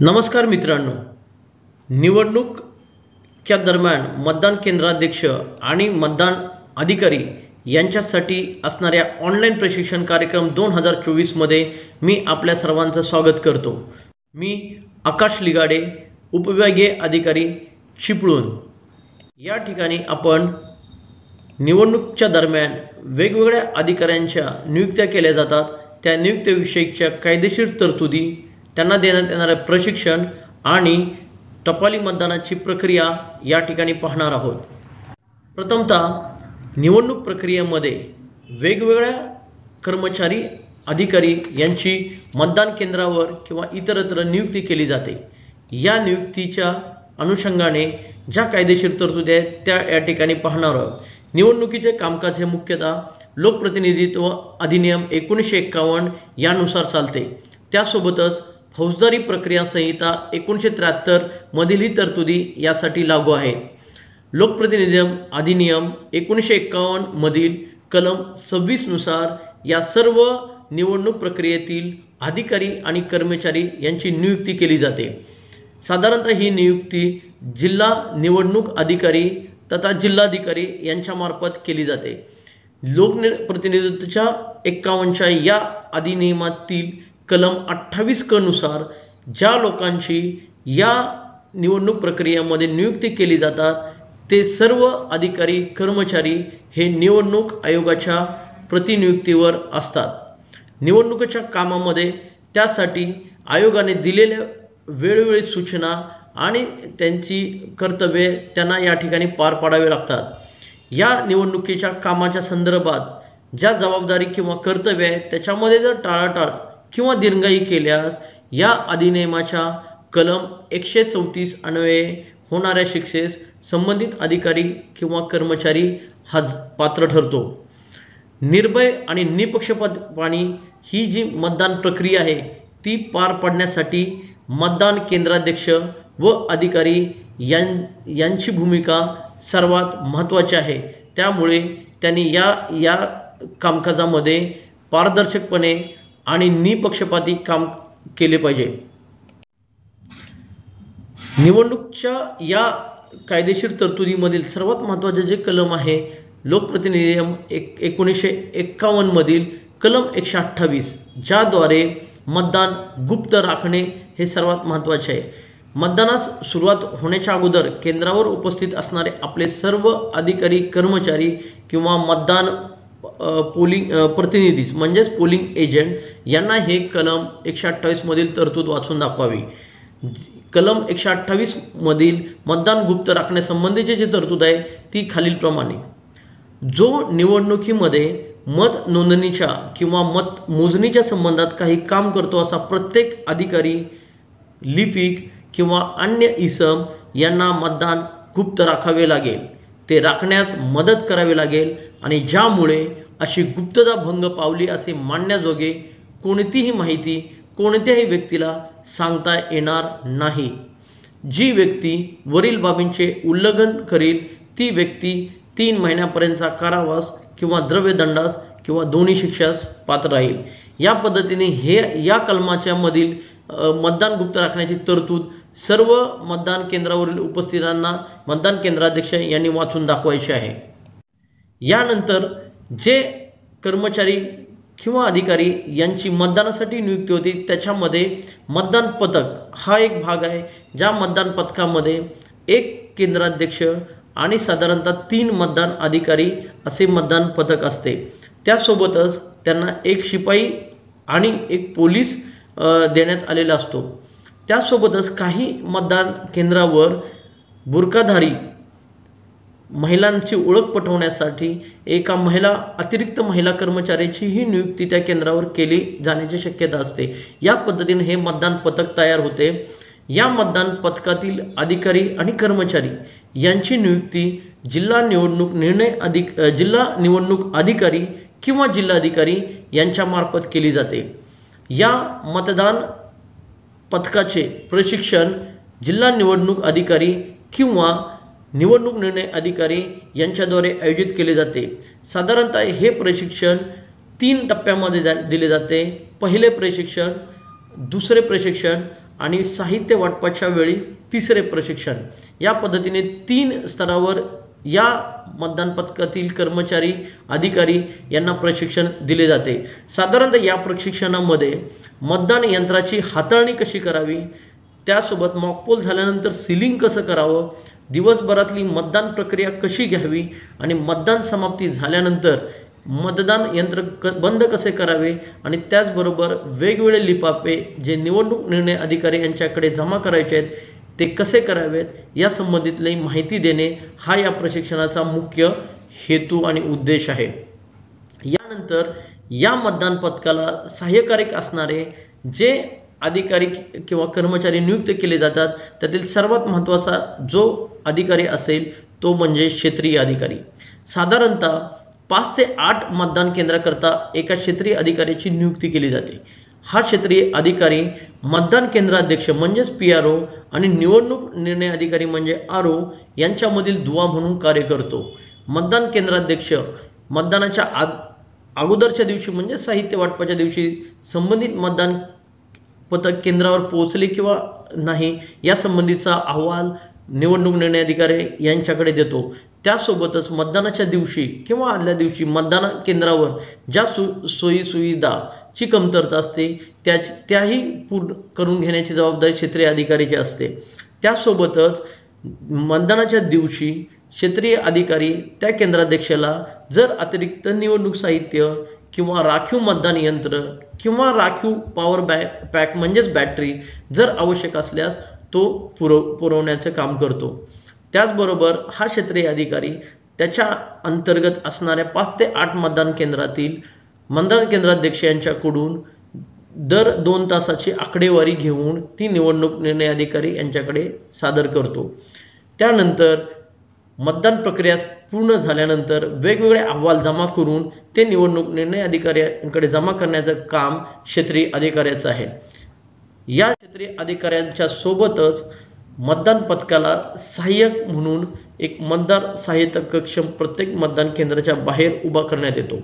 नमस्कार मित्रांनो, निवडणुकीच्या दरम्यान मतदान केंद्राध्यक्ष आणि मतदान अधिकारी यांच्यासाठी असणाऱ्या ऑनलाईन प्रशिक्षण कार्यक्रम 2024 मध्ये मी आपल्या सर्वांचं स्वागत करतो। मी आकाश लिगाडे, उपविभागीय अधिकारी चिपळूण। या ठिकाणी आपण निवडणुकीच्या दरम्यान वेगवेगळ्या अधिकाऱ्यांच्या नियुक्त्या केल्या जातात, त्या नियुक्तीविषयीच्या कायदेशीर तरतुदी, त्यांना देण्यात येणारे प्रशिक्षण आणि टपाली मतदानाची प्रक्रिया या ठिकाणी पाहणार आहोत। प्रथमतः निवडणूक प्रक्रियेमध्ये वेगवेगळ्या कर्मचारी अधिकारी यांची मतदान केंद्रावर किंवा इतरत्र नियुक्ती केली जाते। या नियुक्तीच्या अनुषंगाने ज्या कायदेशीर तरतुदी आहेत त्या या ठिकाणी पाहणार आहोत। निवडणुकीचे कामकाज हे मुख्यतः लोकप्रतिनिधित्व अधिनियम 1951 यानुसार चालते। त्यासोबतच फौजदारी प्रक्रिया संहिता 1973 मधील ही तरतुदी यासाठी लागू आहेत। लोकप्रतिनिधी अधिनियम 1951 मधील कलम 26 नुसार या सर्व निवडणूक प्रक्रियेतील अधिकारी आणि कर्मचारी यांची नियुक्ती केली जाते। साधारणतः ही नियुक्ती जिल्हा निवडणूक अधिकारी तथा जिल्हाधिकारी यांच्या मार्फत केली जाते। लोकप्रतिनिधित्वाच्या 51च्या या अधिनियमातील कलम 28 क नुसार ज्या लोकांची या निवडणूक प्रक्रियेमध्ये नियुक्ती केली जातात ते सर्व अधिकारी कर्मचारी हे निवडणूक आयोगाच्या प्रतिनियुक्तीवर असतात। निवडणुकीच्या कामामध्ये त्यासाठी आयोगाने दिलेल्या वेळोवेळी सूचना आणि त्यांची कर्तव्ये त्यांना या ठिकाणी पार पाडावे लागतात। या निवडणुकीच्या कामाच्या संदर्भात ज्या जबाबदारी किंवा कर्तव्य आहेत त्याच्यामध्ये जर टाळाटाळ किंवा दिरंगाई केल्यास या अधिनियमाच्या कलम 134 अन्वये होणाऱ्या शिक्षेस संबंधित अधिकारी किंवा कर्मचारी पात्र ठरतो। निर्भय आणि निपक्षपाती ही जी मतदान प्रक्रिया आहे ती पार पाडण्यासाठी मतदान केंद्राध्यक्ष व अधिकारी यांची भूमिका सर्वात महत्त्वाची आहे। त्यामुळे त्यांनी या कामकाजामध्ये पारदर्शकपणे आणि निपक्षपाती काम केले पाहिजे। निवडणुकीच्या या कायदेशीर तरतुदीमधील सर्वात महत्त्वाचे जे कलम आहे लोकप्रतिनिधी 1951 मधील कलम 128 ज्याद्वारे मतदान गुप्त राखणे हे सर्वात महत्त्वाचे आहे। मतदानास सुरुवात होण्याच्या अगोदर केंद्रावर उपस्थित असणारे आपले सर्व अधिकारी कर्मचारी किंवा मतदान पोलिंग प्रतिनिधी म्हणजेच पोलिंग एजंट यांना हे कलम 128 मधील तरतूद वाचून दाखवावी। कलम 128 मधील मतदान गुप्त राखण्यासंबंधीची जी तरतूद आहे ती खालीलप्रमाणे, जो निवडणुकीमध्ये मत नोंदणीच्या किंवा मत मोजणीच्या संबंधात काही काम करतो असा प्रत्येक अधिकारी, लिपिक किंवा अन्य इसम यांना मतदान गुप्त राखावे लागेल, ते राखण्यास मदत करावी लागेल आणि ज्यामुळे अशी गुप्तता भंग पावली असे मानण्याजोगे कोणतीही माहिती कोणत्याही व्यक्तीला सांगता येणार नाही। जी व्यक्ती वरील बाबींचे उल्लंघन करेल ती व्यक्ती 3 महिन्यांपर्यंतचा कारावास किंवा द्रव्यदंडास किंवा दोन्ही शिक्षास पात्र राहील। या पद्धतीने या कलमाच्या मधील मतदान गुप्त राखण्याची तरतूद सर्व मतदान केंद्रावरील उपस्थितांना मतदान केंद्राध्यक्ष यांनी वाचून दाखवायचे आहे। यानंतर जे कर्मचारी किंवा अधिकारी यांची मतदानासाठी नियुक्ती होती त्याच्यामध्ये मतदान पथक हा एक भाग आहे। ज्या मतदान पथकामध्ये एक केंद्राध्यक्ष आणि साधारणतः 3 मतदान अधिकारी असे मतदान पथक असते। त्यासोबतच त्यांना एक शिपाई आणि एक पोलीस देण्यात आलेला असतो। त्यासोबतच काही मतदान केंद्रावर बुरखाधारी महिलांची ओळख पटवण्यासाठी एका अतिरिक्त महिला कर्मचाऱ्याची ही नियुक्ती त्या केंद्रावर केली जाण्याची शक्यता असते। या पद्धतीने हे मतदान पथक तयार होते। या मतदान पथकातील अधिकारी आणि कर्मचारी यांची नियुक्ती जिल्हा निवडणूक अधिकारी किंवा जिल्हाधिकारी यांच्या मार्फत केली जाते। या मतदान पथकाचे प्रशिक्षण जिल्हा निवडणूक अधिकारी किंवा निवडणूक निर्णय अधिकारी यांच्याद्वारे आयोजित केले जाते। साधारणतः हे प्रशिक्षण 3 टप्प्यामध्ये दिले जाते। पहिले प्रशिक्षण, दुसरे प्रशिक्षण आणि साहित्य वाटपाच्या वेळी तिसरे प्रशिक्षण. या पद्धतीने 3 स्तरावर या मतदान पथकातील कर्मचारी अधिकारी यांना प्रशिक्षण दिले जाते. साधारणतः या प्रशिक्षणामध्ये मतदान यंत्राची हाताळणी कशी करावी, त्यासोबत मॉकपोल झाल्यानंतर सीलिंग कसं करावं, दिवसभरातली मतदान प्रक्रिया कशी घ्यावी आणि मतदान समाप्ती झाल्यानंतर मतदान यंत्र बंद कसे करावे आणि त्याचबरोबर वेगवेगळे लिफाफे जे निवडणूक निर्णय अधिकारी यांच्याकडे जमा करायचे आहेत ते कसे करावेत या संबंधितली माहिती देणे हा या प्रशिक्षणाचा मुख्य हेतू आणि उद्देश आहे. यानंतर या मतदान पथकाला सहाय्यकारी असणारे जे अधिकारी किंवा कर्मचारी नियुक्त केले जातात त्यातील सर्वात महत्त्वाचा जो अधिकारी असेल तो म्हणजे क्षेत्रीय अधिकारी. साधारणतः 5 ते 8 मतदान केंद्राकरता एका क्षेत्रीय अधिकाऱ्याची नियुक्ती केली जाते. हा क्षेत्रीय अधिकारी मतदान केंद्राध्यक्ष म्हणजेच PRO आणि निवडणूक निर्णय अधिकारी म्हणजे RO यांच्यामधील दुवा म्हणून कार्य करतो. मतदान केंद्राध्यक्ष मतदानाच्या अगोदरच्या दिवशी म्हणजे साहित्य वाटपाच्या दिवशी संबंधित मतदान पथक केंद्रावर पोहोचले किंवा नाही या संबंधीचा अहवाल निवडणूक निर्णय अधिकारी यांच्याकडे देतो. त्यासोबतच मतदानाच्या दिवशी किंवा आदल्या दिवशी मतदान केंद्रावर ज्या सोयी सुविधाची कमतरता असते त्याही पूर्ण करून घेण्याची जबाबदारी क्षेत्रीय अधिकाऱ्याची असते. त्यासोबतच मतदानाच्या दिवशी क्षेत्रीय अधिकारी त्या केंद्राध्यक्षाला जर अतिरिक्त निवडणूक साहित्य किंवा राखीव मतदान यंत्र किंवा राखीव पॉवर पॅक म्हणजेच बॅटरी जर आवश्यक असल्यास तो पुरवण्याचे काम करतो. त्याचबरोबर हा क्षेत्रीय अधिकारी त्याच्या अंतर्गत असणाऱ्या 5 ते 8 मतदान केंद्रातील मतदान केंद्राध्यक्ष यांच्याकडून दर 2 तासाची आकडेवारी घेऊन ती निवडणूक निर्णय अधिकारी यांच्याकडे सादर करतो. त्यानंतर मतदान प्रक्रिया पूर्ण झाल्यानंतर वेगवेगळे अहवाल जमा करून ते निवडणूक निर्णय अधिकाऱ्यांकडे जमा करण्याचं काम क्षेत्रीय अधिकाऱ्याचं आहे. या क्षेत्रीय अधिकाऱ्यांच्या सोबतच मतदान पथकाला सहाय्यक म्हणून एक मतदार सहाय्यता कक्ष प्रत्येक मतदान केंद्राच्या बाहेर उभा करण्यात येतो.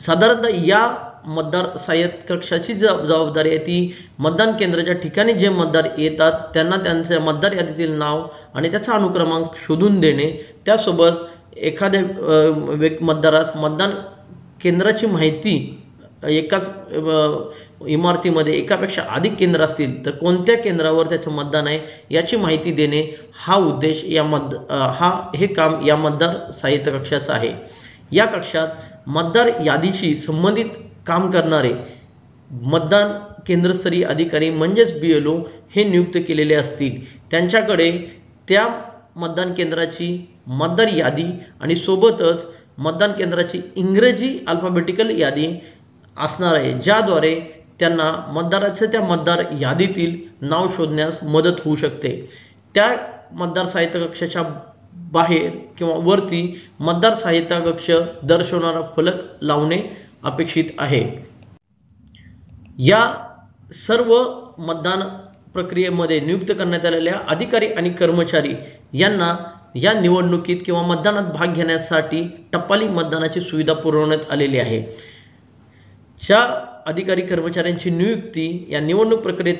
साधारणतः या मतदार सहाय्यक कक्षाची जबाबदारी आहे ती मतदान केंद्राच्या ठिकाणी जे मतदार येतात त्यांना त्यांच्या मतदार यादीतील नाव आणि त्याचा अनुक्रमांक शोधून देणे, त्यासोबत एखाद्या मतदारास मतदान केंद्राची माहिती एकाच इमारतीमध्ये एकापेक्षा अधिक केंद्र असतील तर कोणत्या केंद्रावर त्याचं मतदान आहे याची माहिती देणे हा उद्देश हे काम या मतदार सहाय्यता कक्षाचं आहे. या कक्षात मतदार यादीशी संबंधित काम करणारे मतदान केंद्रस्तरीय अधिकारी म्हणजेच BLO हे नियुक्त केलेले असतील. त्यांच्याकडे त्या मतदान केंद्राची मतदार यादी आणि सोबतच मतदान केंद्राची इंग्रजी अल्फाबेटिकल यादी असणार आहे ज्याद्वारे त्यांना मतदाराच्या त्या मतदार यादीतील नाव शोधण्यास मदत होऊ शकते. त्या मतदार सहाय्यता कक्षाच्या बाहेर किंवा वरती मतदार सहाय्यता कक्ष दर्शवणारा फलक लावणे अपेक्षित आहे. या सर्व मतदान प्रक्रियेमध्ये नियुक्त करण्यात आलेल्या अधिकारी आणि कर्मचारी यांना या निवडणुकीत किंवा मतदानात भाग घेण्यासाठी टपाली मतदानाची सुविधा पुरवण्यात आलेली आहे. ज्या अधिकारी कर्मचाऱ्यांची नियुक्ती या निवडणूक प्रक्रियेत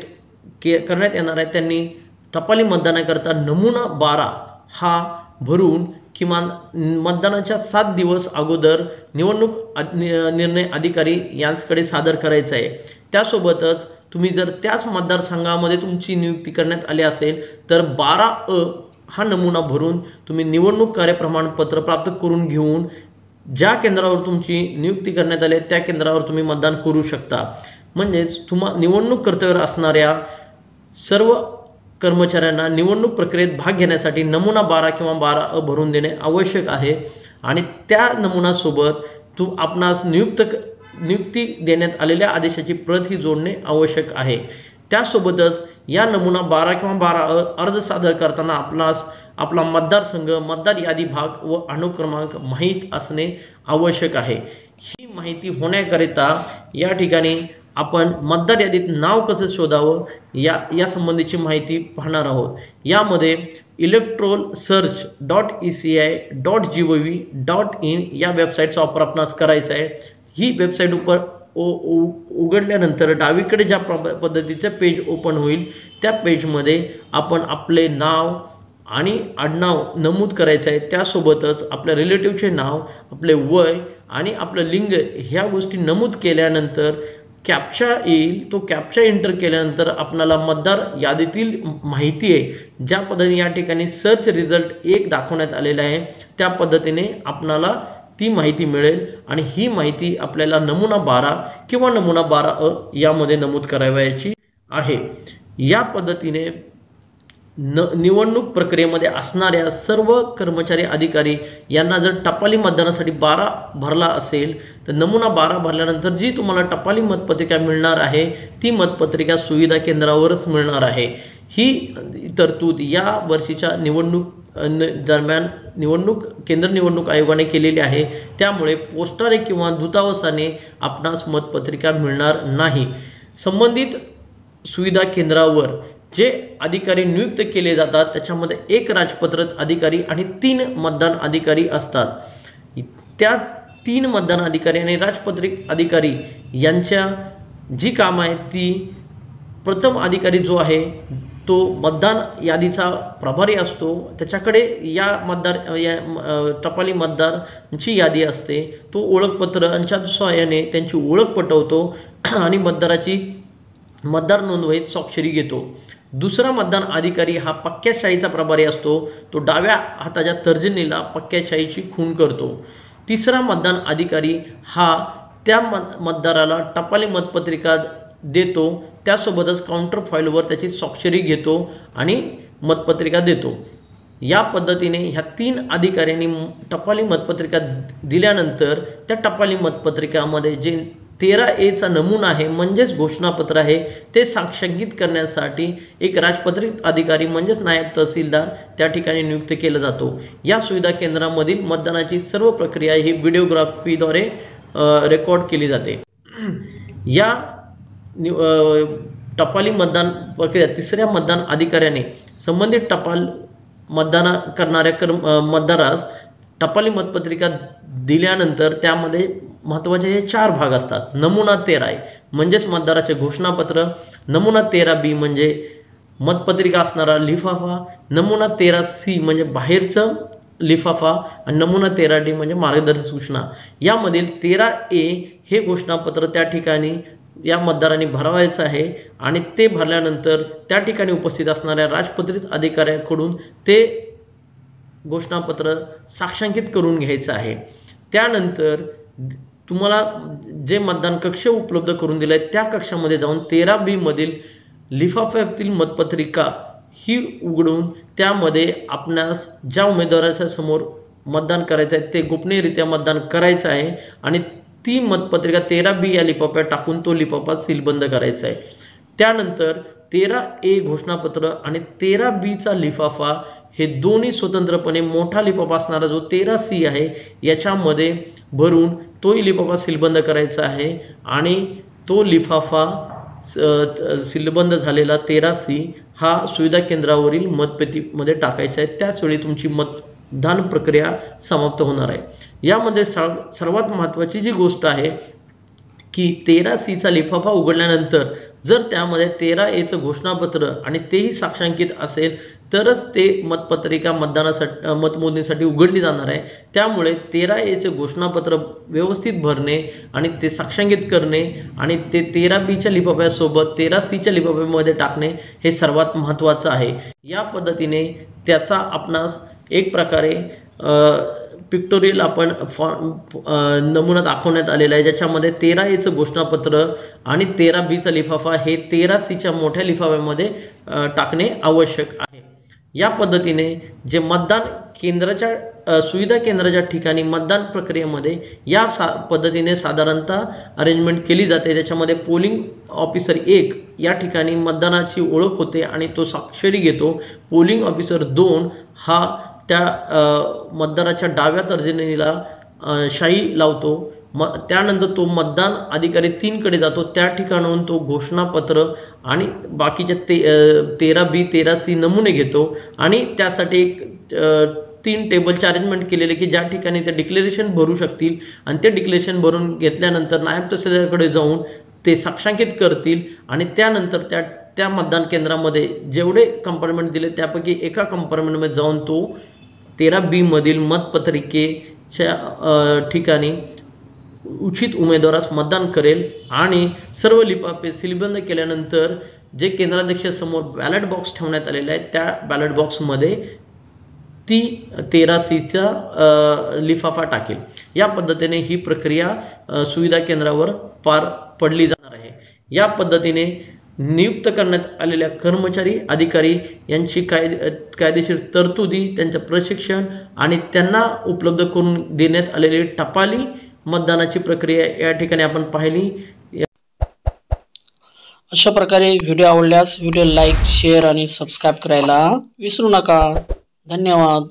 करण्यात येणार आहे त्यांनी टपाली मतदानाकरता नमुना 12 हा भरून किमान मतदानाच्या 7 दिवस अगोदर निवडणूक निर्णय अधिकारी यांच्याकडे सादर करायचा आहे. त्यासोबतच तुम्ही जर त्याच मतदारसंघामध्ये तुमची नियुक्ती करण्यात आली असेल तर 12A हा नमुना भरून तुम्ही निवडणूक कार्य प्रमाणपत्र प्राप्त करून घेऊन ज्या केंद्रावर तुमची नियुक्ती करण्यात आली त्या केंद्रावर तुम्ही मतदान करू शकता. म्हणजेच निवडणूक कर्तव्यावर असणाऱ्या सर्व कर्मचाऱ्यांना निवडणूक प्रक्रियेत भाग घेण्यासाठी नमुना 12 किंवा 12A भरून देणे आवश्यक आहे आणि त्या नमुनासोबत आपणास नियुक्ती देण्यात आलेल्या आदेशाची प्रत ही जोडणे आवश्यक आहे. त्यासोबतच या नमुना 12 किंवा 12A अर्ज सादर करताना आपणास आपला मतदारसंघ, मतदार यादी भाग व अनुक्रमांक माहीत असणे आवश्यक आहे. ही माहिती होण्याकरिता या ठिकाणी आपण मतदार यादीत नाव कसं शोधावं या संबंधीची माहिती पाहणार आहोत. यामध्ये electoralsearch.eci.gov.in या वेबसाईटचा वापर आपणास करायचा आहे. ही वेबसाईट उघडल्यानंतर डावीकडे ज्या पद्धतीचे पेज ओपन होईल त्या पेजमध्ये आपण आपले नाव आणि आडनाव नमूद करायचं आहे। त्यासोबतच आपल्या रिलेटिव्हचे नाव, आपले वय आणि आपलं लिंग ह्या गोष्टी नमूद केल्यानंतर कॅप्चा येईल। तो कॅप्चा एंटर केल्यानंतर आपल्याला मतदार यादीतील माहिती आहे ज्या पद्धतीने या ठिकाणी सर्च रिझल्ट 1 दाखवण्यात आलेला आहे त्या पद्धतीने आपल्याला ती माहिती मिळेल आणि ही माहिती आपल्याला नमुना 12 किंवा नमुना 12A यामध्ये नमूद करावयाची आहे। या पद्धतीने निवडणूक प्रक्रियेमध्ये असणाऱ्या सर्व कर्मचारी अधिकारी यांना जर टपाली मतदानासाठी 12 भरला असेल तर नमुना 12 भरल्यानंतर जी तुम्हाला टपाली मतपत्रिका मिळणार आहे ती मतपत्रिका सुविधा केंद्रावरच मिळणार आहे। ही तरतूद या वर्षीच्या निवडणूक दरम्यान केंद्र निवडणूक आयोगाने केलेली आहे। त्यामुळे पोस्टाने किंवा दूतावासाने आपणास मतपत्रिका मिळणार नाही। संबंधित सुविधा केंद्रावर जे अधिकारी नियुक्त केले जातात त्याच्यामध्ये 1 राजपत्रित अधिकारी आणि 3 मतदान अधिकारी असतात। त्या 3 मतदान अधिकारी आणि राजपत्रित अधिकारी यांच्या जी काम आहे ती प्रथम अधिकारी जो आहे तो मतदान यादीचा प्रभारी असतो, त्याच्याकडे या टपाली मतदारांची यादी असते। तो ओळखपत्रांच्या सहाय्याने त्यांची ओळख पटवतो आणि मतदार नोंदवहीत स्वाक्षरी घेतो। दुसरा मतदान अधिकारी हा पक्क्या शाईचा प्रभारी असतो, तो डाव्या हाताच्या तर्जनीला पक्क्या शाईची खूण करतो। तिसरा मतदान अधिकारी हा त्या मतदाराला टपाली मतपत्रिका देतो, त्यासोबतच काउंटर फाईलवर त्याची स्वाक्षरी घेतो आणि मतपत्रिका देतो। या पद्धतीने ह्या 3 अधिकाऱ्यांनी टपाली मतपत्रिका दिल्यानंतर त्या टपाली मतपत्रिकामध्ये जे 13A चा नमुना आहे म्हणजेच घोषणापत्र आहे ते साक्षांकित करण्यासाठी एक राजपत्रित अधिकारी म्हणजेच नायब तहसीलदार त्या ठिकाणी नियुक्त केला जातो। या सुविधा केंद्रामधील मतदानाची सर्व प्रक्रिया ही व्हिडिओग्राफीद्वारे रेकॉर्ड केली जाते। या टपाली मतदान प्रक्रियेत तिसऱ्या मतदान अधिकाऱ्याने संबंधित टपाल मतदान करणाऱ्या मतदारास टपाली मतपत्रिका दिल्यानंतर त्यामध्ये महत्त्वाचे हे 4 भाग असतात। नमुना 13 आहे म्हणजेच मतदाराचे घोषणापत्र, नमुना 13B म्हणजे मतपत्रिका असणारा लिफाफा, नमुना 13C म्हणजे बाहेरचं लिफाफा आणि नमुना 13D म्हणजे मार्गदर्शक सूचना। यामधील 13A हे घोषणापत्र त्या ठिकाणी या मतदारांनी भरवायचं आहे आणि ते भरल्यानंतर त्या ठिकाणी उपस्थित असणाऱ्या राजपत्रित अधिकाऱ्याकडून ते घोषणापत्र साक्षांकित करून घ्यायचं आहे। त्यानंतर तुम्हाला जे मतदान कक्ष उपलब्ध करून दिले त्या कक्षामध्ये जाऊन 13B मधील लिफाफ्यातील मतपत्रिका ही उघडून त्यामध्ये आपणास ज्या उमेदवाराच्या समोर मतदान करायचं आहे ते गोपनीयरित्या मतदान करायचं आहे आणि ती मतपत्रिका 13B या लिफाफ्यात टाकून तो लिफाफा सीलबंद करायचा आहे। त्यानंतर 13A घोषणापत्र आणि 13B चा लिफाफा हे दोन्ही स्वतंत्रपणे मोठा लिफाफा असणारा जो 13C आहे याच्यामध्ये भरून तोही लिफाफा सीलबंद करायचा आहे आणि तो लिफाफा सीलबंद झालेला 13C हा सुविधा केंद्रावरील मतपेटीमध्ये टाकायचा आहे। त्याच वेळी तुमची मतदान प्रक्रिया समाप्त होणार आहे। यामध्ये सर्वात महत्त्वाची जी गोष्ट आहे की 13C चा लिफाफा उघडल्यानंतर जर त्यामध्ये 13A चं घोषणापत्र आणि तेही साक्षांकित असेल तरच ते मतपत्रिका मतमोजणीसाठी उघडली जाणार आहे। त्यामुळे 13A चे घोषणापत्र व्यवस्थित भरणे आणि ते साक्षांकित करणे आणि ते 13B च्या लिफाफ्यासोबत 13C च्या लिफाफ्यामध्ये टाकणे हे सर्वात महत्त्वाचं आहे। या पद्धतीने त्याचा आपणास एक प्रकारे पिक्टोरियल आपण नमुना दाखवण्यात आलेला आहे ज्याच्यामध्ये 13A चं घोषणापत्र आणि 13B चा लिफाफा हे 13C च्या मोठ्या लिफाफ्यामध्ये टाकणे आवश्यक आहे। या पद्धतीने जे मतदान केंद्राच्या सुविधा केंद्राच्या ठिकाणी मतदान प्रक्रियेमध्ये या पद्धतीने साधारणतः अरेंजमेंट केली जाते। त्याच्यामध्ये पोलिंग ऑफिसर 1 या ठिकाणी मतदानाची ओळख होते आणि तो स्वाक्षरी घेतो। पोलिंग ऑफिसर 2 हा त्या मतदाराच्या डाव्या तर्जनीला शाई लावतो। त्यानंतर तो मतदान अधिकारी 3 कडे जातो, त्या ठिकाणाहून तो घोषणापत्र आणि बाकीचे 13B 13C नमुने घेतो आणि त्यासाठी एक 3 टेबलचे अरेंजमेंट केलेले की ज्या ठिकाणी ते डिक्लेरेशन भरू शकतील आणि ते डिक्लेरेशन भरून घेतल्यानंतर नायब तहसीलदाराकडे जाऊन ते साक्षांकित करतील आणि त्यानंतर त्या मतदान केंद्रामध्ये जेवढे कंपार्टमेंट दिले त्यापैकी एका कंपार्टमेंटमध्ये जाऊन तो 13B मधील मतपत्रिकेच्या ठिकाणी उचित उमेदवारास मतदान करेल आणि सर्व लिफाफे सीलबंद केल्यानंतर जे केंद्राध्यक्ष समोर बॅलेट बॉक्स ठेवण्यात आलेले आहेत त्या बॅलेट बॉक्समध्ये ती 13C लिफाफा टाकेल। या पद्धतीने ही प्रक्रिया सुविधा केंद्रावर पार पडली जाणार आहे। या पद्धतीने नियुक्त करण्यात आलेल्या कर्मचारी अधिकारी यांची कायदेशीर तरतुदी, त्यांचे प्रशिक्षण आणि त्यांना उपलब्ध करून देण्यात आलेली टपाली मतदानाची प्रक्रिया या ठिकाणी आपण पाहिली। अशा प्रकारे व्हिडिओ आवडल्यास व्हिडिओ लाईक, शेअर आणि सबस्क्राइब करायला विसरू नका। धन्यवाद।